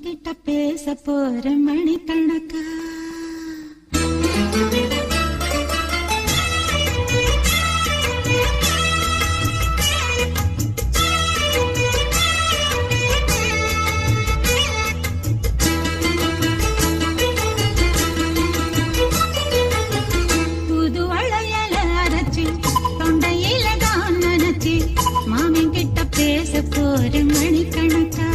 கிட்ட பேச போற மணிக்கணக்கா புது வளையல அரைச்சி தொண்டையில தான் நினைச்சி மாமன் கிட்ட பேச போற மணிக்கணக்கா